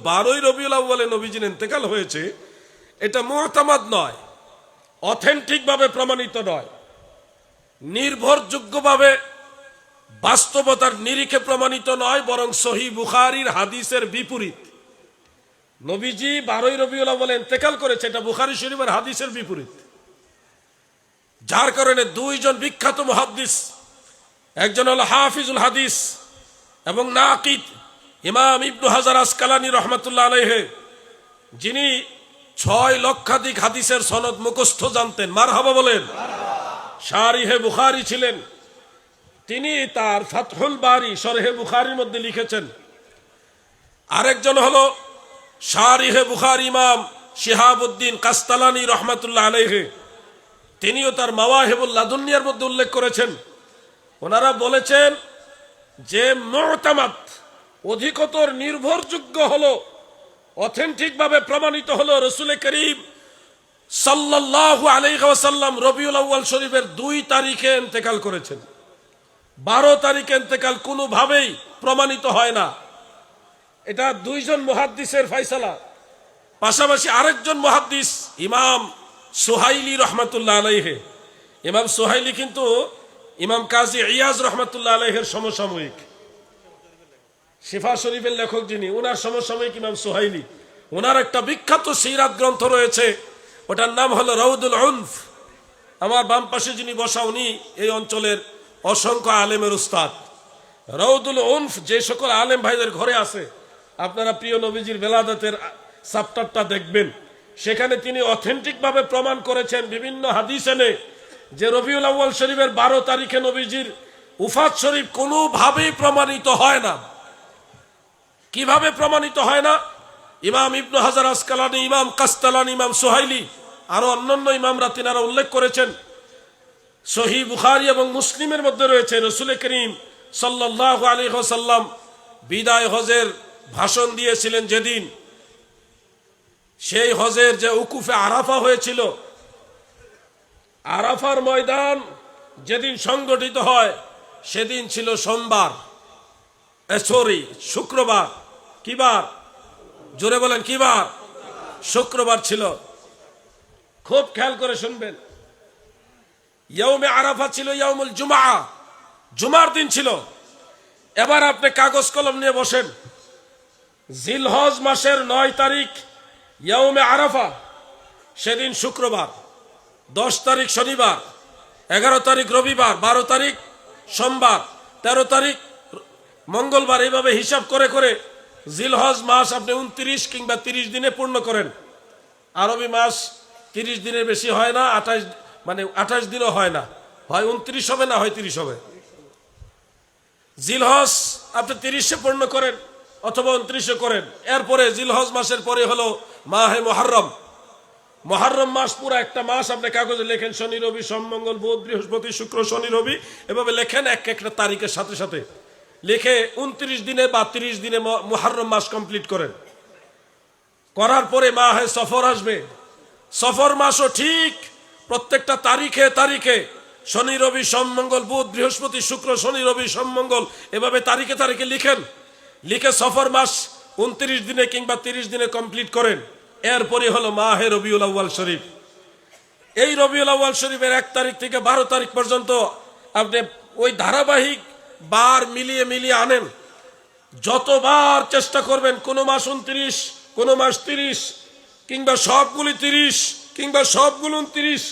12ই রবিউল আউয়ালে নবীজির ইন্তেকাল হয়েছে, এটা মুতামাদ নয়, অথেন্টিক ভাবে প্রমাণিত নয়, নির্ভরযোগ্যভাবে বাস্তবতার নিরিখে প্রমাণিত নয়, বরং সহিহ বুখারীর হাদিসের বিপরীত। নবীজি 12ই রবিউল আউয়ালে ইন্তেকাল করেছে, এটা বুখারী শরীফের হাদিসের বিপরীত। যার কারণে দুইজন বিখ্যাত মুহাদ্দিস, একজন হলো হাফিজুল হাদিস এবং নাকিদ ইমাম ইবনু হাজার আসকালানী রহমাতুল্লাহ আলাইহি, যিনি 6 লক্ষাধিক হাদিসের সনদ মুখস্থ জানতেন, মারহাবা বলেন, শারিহে বুখারী ছিলেন। তিনি তার ফাতহুল বারি শরহে বুখারীর মধ্যে লিখেছেন। আরেকজন হলো শারিহে বুখারী ইমাম শিহাবুদ্দিন কাস্তালানী রহমাতুল্লাহ আলাইহি, তিনিও তার মাওয়াহিবুল লাদুনিয়ার মধ্যে উল্লেখ করেছেন। ওনারা বলেছেন যে মুতামাদ, অধিকতর নির্ভরযোগ্য হলো, অথেন্টিক ভাবে প্রমাণিত হলো রাসূল করিম সাল্লাল্লাহু আলাইহি ওয়াসাল্লাম রবিউল আউয়াল শরীফের 2 তারিখে ইন্তেকাল করেছেন। 12 তারিখে ইন্তেকাল কোনোভাবেই প্রমাণিত হয় না। এটা দুইজন মুহাদ্দিসের ফয়সালা। পাশাপাশি আরেকজন মুহাদ্দিস ইমাম সুহাইলি রহমাতুল্লাহ আলাইহি, ইমাম সুহাইলি কিন্তু ইমাম কাজী ইয়াজ রহমাতুল্লাহ আলাইহির সমসাময়িক, শিফা শরীফের লেখক যিনি, ওনার সমসাময়িক ইমাম সুহাইলি। ওনার একটা বিখ্যাত সিরাত গ্রন্থ রয়েছে, ওটার নাম হলো রাউদুল উনফ। আমার বাম পাশে যিনি বসা, উনি এই অঞ্চলের অসংখ্য আলেমের উস্তাদ। রাউদুল উনফ যে সকল আলেম ভাইদের ঘরে আছে, আপনারা প্রিয় নবীজির বেলাদাতের চ্যাপ্টারটা দেখবেন, সেখানে তিনি অথেন্টিক ভাবে প্রমাণ করেছেন বিভিন্ন হাদিস এনে যে রবিউল আউয়াল শরীফের 12 তারিখে নবীজির উফাত শরীফ কোনোভাবেই প্রমাণিত হয় না। কিভাবে প্রমাণিত হয় না? ইমাম ইবনু হাজার আসকালানী, ইমাম কাস্তালানী, ইমাম সুহাইলি, আরো অন্যান্য ইমামরা তিনারা উল্লেখ করেছেন। সহিহ বুখারী এবং মুসলিমের মধ্যে রয়েছে রাসূল করিম সাল্লাল্লাহু আলাইহি ওয়াসাল্লাম বিদায় হজের ভাষণ দিয়েছিলেন যেদিন, সেই হজের যে উকুফে আরাফা হয়েছিল, আরাফার ময়দান যেদিন সংগঠিত হয় সেদিন ছিল সোমবার, শুক্রবার। কি বার? জোরে বলেন, কি বার? শুক্রবার ছিল। খুব খেয়াল করে শুনবেন, ইয়াউমে আরাফা ছিল ইয়াউমুল জুমআ, জুমার দিন ছিল। এবার আপনি কাগজ কলম নিয়ে বসেন, জিলহজ মাসের 9 তারিখ ইয়াউমে আরাফা, সেদিন শুক্রবার, 10 তারিখ শনিবার, 11 তারিখ রবিবার, 12 তারিখ সোমবার, 13 তারিখ মঙ্গলবার, এইভাবে হিসাব করে করে জিলহজ মাস আপনি 29 কিংবা 30 দিনে পূর্ণ করেন। আরবি মাস 30 দিনের বেশি হয় না, 28 দিনও হয় না, হয় 29 হবে না হয় 30 হবে। জিলহজ আপনি 30-এ পূর্ণ করেন অথবা 29-এ করেন। এরপরে জিলহজ মাসের পরে হলো মাহে মুহররম। মুহররম মাস পুরো একটা মাস আপনি কাগজে লেখেন, শনি রবি সোম মঙ্গল বুধ বৃহস্পতি শুক্র শনি রবি, এভাবে লেখেন এক একটা তারিখের সাথে সাথে লিখে 29 দিনে বা 30 দিনে মুহররম মাস কমপ্লিট করেন। করার পরে মাহে সফর আসবে। সফর মাসও ঠিক প্রত্যেকটা তারিখে তারিখে শনি রবি সোম মঙ্গল বুধ বৃহস্পতি শুক্র শনি রবি সোম মঙ্গল, এভাবে তারিখে তারিখে লিখেন। লিখে সফর মাস 29 দিনে কিংবা 30 দিনে কমপ্লিট করেন। এরপরে হলো মাহে রবিউল আউয়াল শরীফ। এই রবিউল আউয়াল শরীফের 1 তারিখ থেকে 12 তারিখ পর্যন্ত আপনি ওই ধারাবাহিক বার মিলিয়ে মিলিয়ে আনেন। যতবার চেষ্টা করবেন, কোন মাস 29, কোন মাস 30, কিংবা সবগুলি 30 কিংবা সবগুলো 29,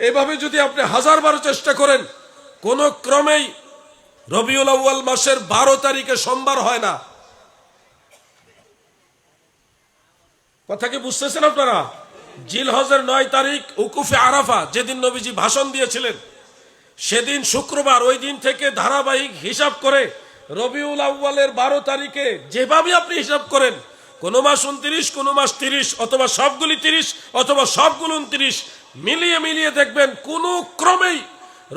এভাবে যদি আপনি 1000 বার চেষ্টা করেন, কোন ক্রমেই রবিউল আউয়াল মাসের 12 তারিখে সোমবার হয় না। কথা কি বুঝতেছেন আপনারা? জিলহজের 9 তারিখ উকুফে আরাফা, যেদিন নবীজি ভাষণ দিয়েছিলেন, সেদিন শুক্রবার। ওই দিন থেকে ধারাবাহিক হিসাব করে রবিউল আউয়ালের 12 তারিখে যেভাবে আপনি হিসাব করেন, কোন মাস 29, কোন মাস 30, অথবা সবগুলি 30 অথবা সবগুলো 29, মিলিয়ে মিলিয়ে দেখবেন কোন ক্রমেই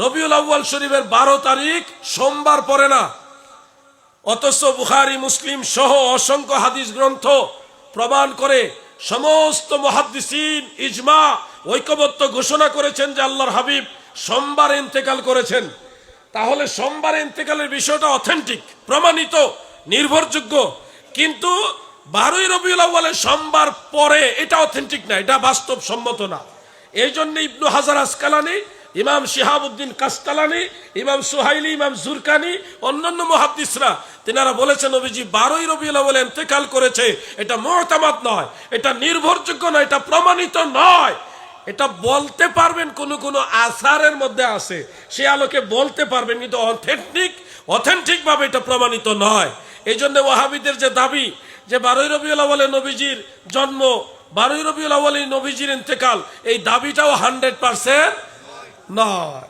রবিউল আউয়াল শরীফের 12 তারিখ সোমবার পড়ে না। অথচ বুখারী মুসলিম সহ অসংখ্য হাদিস গ্রন্থ প্রমাণ করে, সমস্ত মুহাদ্দিসিন ইজমা ঐক্যবদ্ধ ঘোষণা করেছেন যে আল্লাহর হাবিব সোমবার ইন্তেকাল করেছেন। তাহলে সোমবার ইন্তেকালের বিষয়টা অথেন্টিক, প্রমাণিত, নির্ভরযোগ্য। কিন্তু 12ই রবিউল আউয়ালে সোমবার পরে এটা অথেন্টিক না, এটা বাস্তবসম্মত না। এই জন্য ইবনু হাজার আসকালানি, ইমাম শিহাবুদ্দিন কাস্তালানি, ইমাম সুহাইলি, ইমাম জুরকানি, অন্যান্য মুহাদ্দিসরা তিনারা বলেছেন নবীজি 12ই রবিউল আউয়ালে ইন্তেকাল করেছে। এটা মুতামাদ নয়, এটা নির্ভরযোগ্য নয়, এটা প্রমাণিত নয়। এটা বলতে পারবেন কোন কোন আসারের মধ্যে আছে, সে আলোকে বলতে পারবেন, কিন্তু অথেন্টিক ভাবে এটা প্রমাণিত নয়। এই জন্য ওয়াহাবিদের যে দাবি যে 12ই রবিউল আউয়ালে নবীজির জন্ম, 12ই রবিউল আউয়ালে নবীজির ইন্তেকাল, এই দাবিটাও 100% নয়।